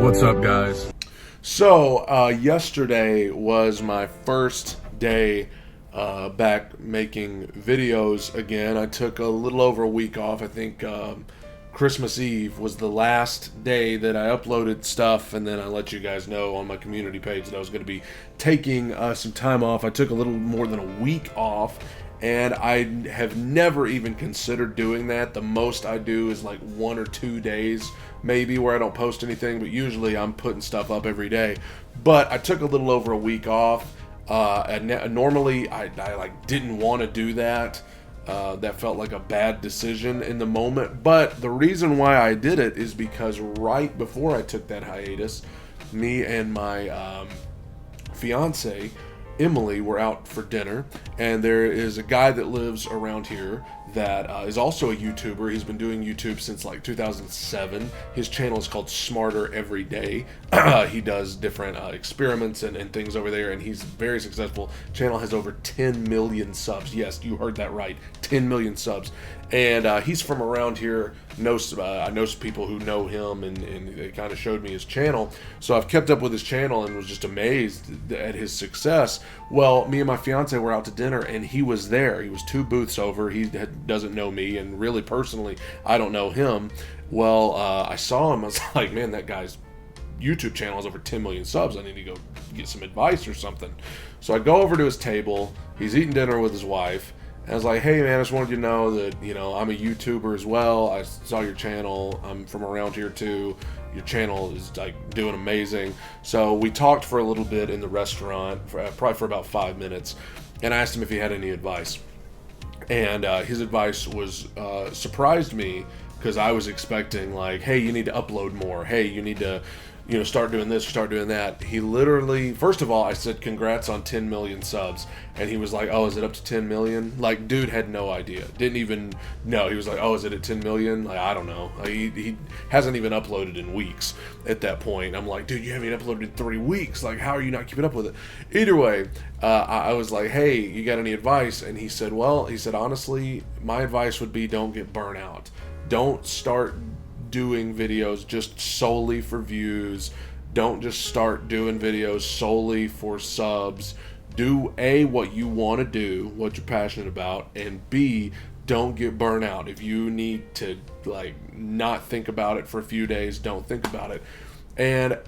What's up, guys? So, yesterday was my first day back making videos again. I took a little over a week off. I think Christmas Eve was the last day that I uploaded stuff, and then I let you guys know on my community page that I was going to be taking some time off. I took a little more than a week off, and I have never even considered doing that. The most I do is like 1 or 2 days maybe where I don't post anything, but usually I'm putting stuff up every day. But I took a little over a week off. Normally I like didn't want to do that. That felt like a bad decision in the moment. But the reason why I did it is because right before I took that hiatus, me and my fiance Emily were out for dinner, and there is a guy that lives around here that is also a YouTuber. He's been doing YouTube since like 2007. His channel is called Smarter Every Day. He does different experiments and things over there, and he's very successful. Channel has over 10 million subs. Yes, you heard that right, 10 million subs. And he's from around here. I know some people who know him, and they kind of showed me his channel. So I've kept up with his channel and was just amazed at his success. Well, me and my fiance were out to dinner, and he was there. He was 2 booths over. He doesn't know me, and really personally, I don't know him. Well, I saw him. I was like, man, that guy's YouTube channel has over 10 million subs. I need to go get some advice or something. So I go over to his table. He's eating dinner with his wife. And I was like, hey man, I just wanted you to know that, I'm a YouTuber as well. I saw your channel. I'm from around here too. Your channel is like doing amazing. So we talked for a little bit in the restaurant, probably for about 5 minutes. And I asked him if he had any advice. And his advice was surprised me, because I was expecting like, hey, you need to upload more. Hey, you need to start doing this, start doing that. He literally, first of all, I said, congrats on 10 million subs. And he was like, oh, is it up to 10 million? Like, dude had no idea. Didn't even know. He was like, oh, is it at 10 million? Like, I don't know. Like, he hasn't even uploaded in weeks at that point. I'm like, dude, you haven't uploaded in 3 weeks. Like, how are you not keeping up with it? Either way, I was like, hey, you got any advice? And he said, honestly, my advice would be don't get burnt out. Don't start doing videos just solely for views. Don't just start doing videos solely for subs. Do A, what you want to do, what you're passionate about, and B, don't get burnt out. If you need to like not think about it for a few days, don't think about it. And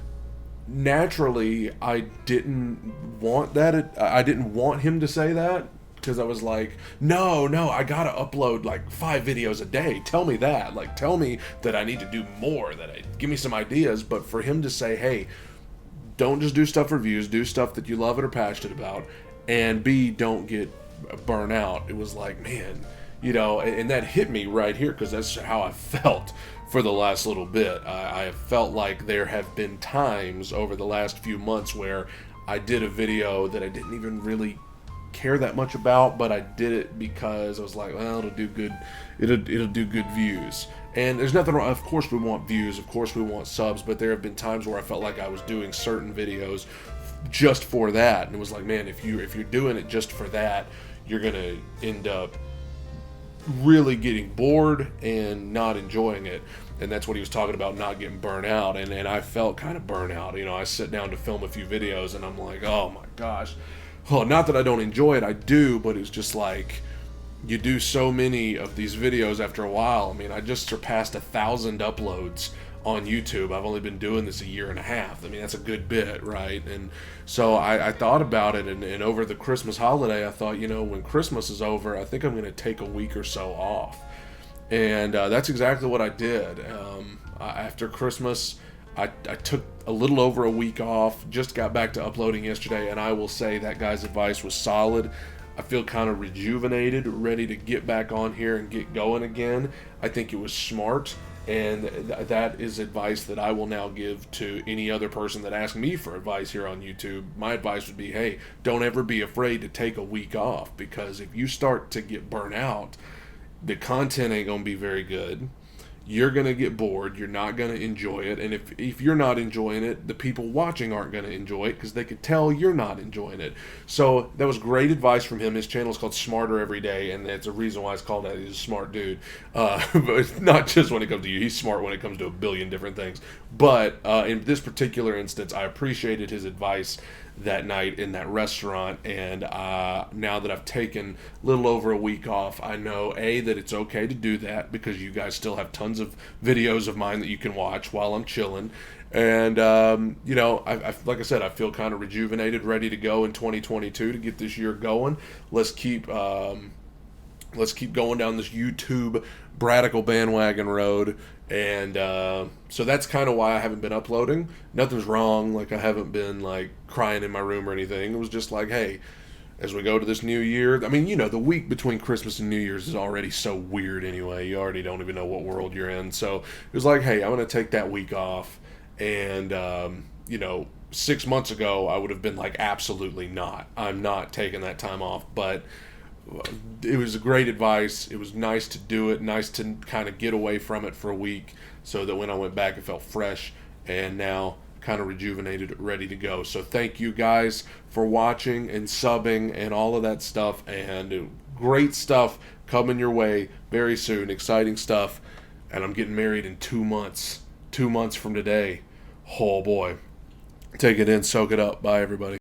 naturally, I didn't want that. I didn't want him to say that, because I was like, no, I gotta upload like 5 videos a day. Tell me that. Like, tell me that I need to do more, give me some ideas. But for him to say, hey, don't just do stuff for views, do stuff that you love and are passionate about, and B, don't get burnt out. It was like, man, and that hit me right here, because that's how I felt for the last little bit. I have felt like there have been times over the last few months where I did a video that I didn't even really care that much about, but I did it because I was like, well, it'll do good views. And there's nothing wrong. Of course we want views, of course we want subs, but there have been times where I felt like I was doing certain videos just for that, and it was like, man, if you're doing it just for that, you're gonna end up really getting bored and not enjoying it. And that's what he was talking about, not getting burnt out. And I felt kind of burnt out. I sit down to film a few videos and I'm like, oh my gosh. Well, not that I don't enjoy it, I do, but it's just like, you do so many of these videos after a while. I mean, I just surpassed 1,000 uploads on YouTube. I've only been doing this a year and a half. I mean, that's a good bit, right? And so I thought about it, and over the Christmas holiday, I thought, when Christmas is over, I think I'm going to take a week or so off. And that's exactly what I did. After Christmas, I took a little over a week off, just got back to uploading yesterday, and I will say that guy's advice was solid. I feel kind of rejuvenated, ready to get back on here and get going again. I think it was smart, and that is advice that I will now give to any other person that asks me for advice here on YouTube. My advice would be, hey, don't ever be afraid to take a week off, because if you start to get burnt out, the content ain't going to be very good. you're going to get bored. You're not going to enjoy it. And if you're not enjoying it, the people watching aren't going to enjoy it because they can tell you're not enjoying it. So that was great advice from him. His channel is called Smarter Every Day, and that's a reason why it's called that. He's a smart dude. But not just when it comes to you. He's smart when it comes to a billion different things. But in this particular instance, I appreciated his advice that night in that restaurant, and now that I've taken a little over a week off, I know that it's okay to do that because you guys still have tons of videos of mine that you can watch while I'm chilling. And I like I said, I feel kind of rejuvenated, ready to go in 2022 to get this year going. Let's keep going down this YouTube Bradical bandwagon road. And so that's kind of why I haven't been uploading. Nothing's wrong. Like, I haven't been like crying in my room or anything. It was just like, hey, as we go to this new year, I mean, the week between Christmas and New Year's is already so weird anyway. You already don't even know what world you're in. So it was like, hey, I'm going to take that week off. And 6 months ago, I would have been like, absolutely not. I'm not taking that time off. But it was great advice. It was nice to do it, nice to kind of get away from it for a week so that when I went back, it felt fresh, and now kind of rejuvenated, ready to go. So thank you guys for watching and subbing and all of that stuff, and great stuff coming your way very soon. Exciting stuff. And I'm getting married in 2 months. 2 months from today. Oh boy. Take it in, soak it up. Bye, everybody.